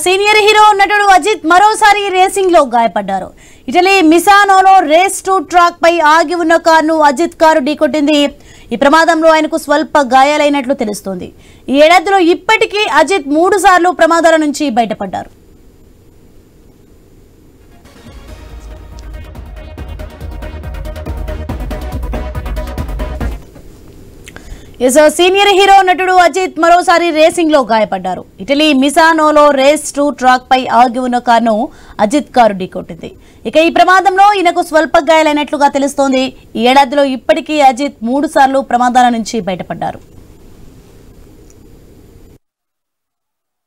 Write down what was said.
Senior hero నటుడు అజిత్ మరోసారి racing లో గాయపడ్డారు. ఇటలీ మిసానోలో రేస్ టు ట్రాక్ పై ఆగి ఉన్న కారును అజిత్ కారు ఢీకొట్టింది. ఈ ప్రమాదంలో ఆయనకు స్వల్ప గాయాలైనట్లు తెలుస్తోంది. ఈ ఏడాదిలో ఇప్పటికీ అజిత్ 3 సార్లు ప్రమాదాల నుంచి బయటపడ్డారు. సీనియర్ హీరో నటుడు అజిత్ మరోసారి రేసింగ్ లో గాయపడ్డారు. ఇటలీ మిసానోలో రేస్ టు ట్రాక్ పై ఆగి ఉన్న కారును అజిత్ కారు ఢీకొట్టింది. ఇక ఈ ప్రమాదంలో ఈయనకు స్వల్ప గాయాలైనట్లుగా తెలుస్తోంది. ఈ ఏడాదిలో ఇప్పటికీ అజిత్ 3 సార్లు ప్రమాదాల నుంచి బయటపడ్డారు.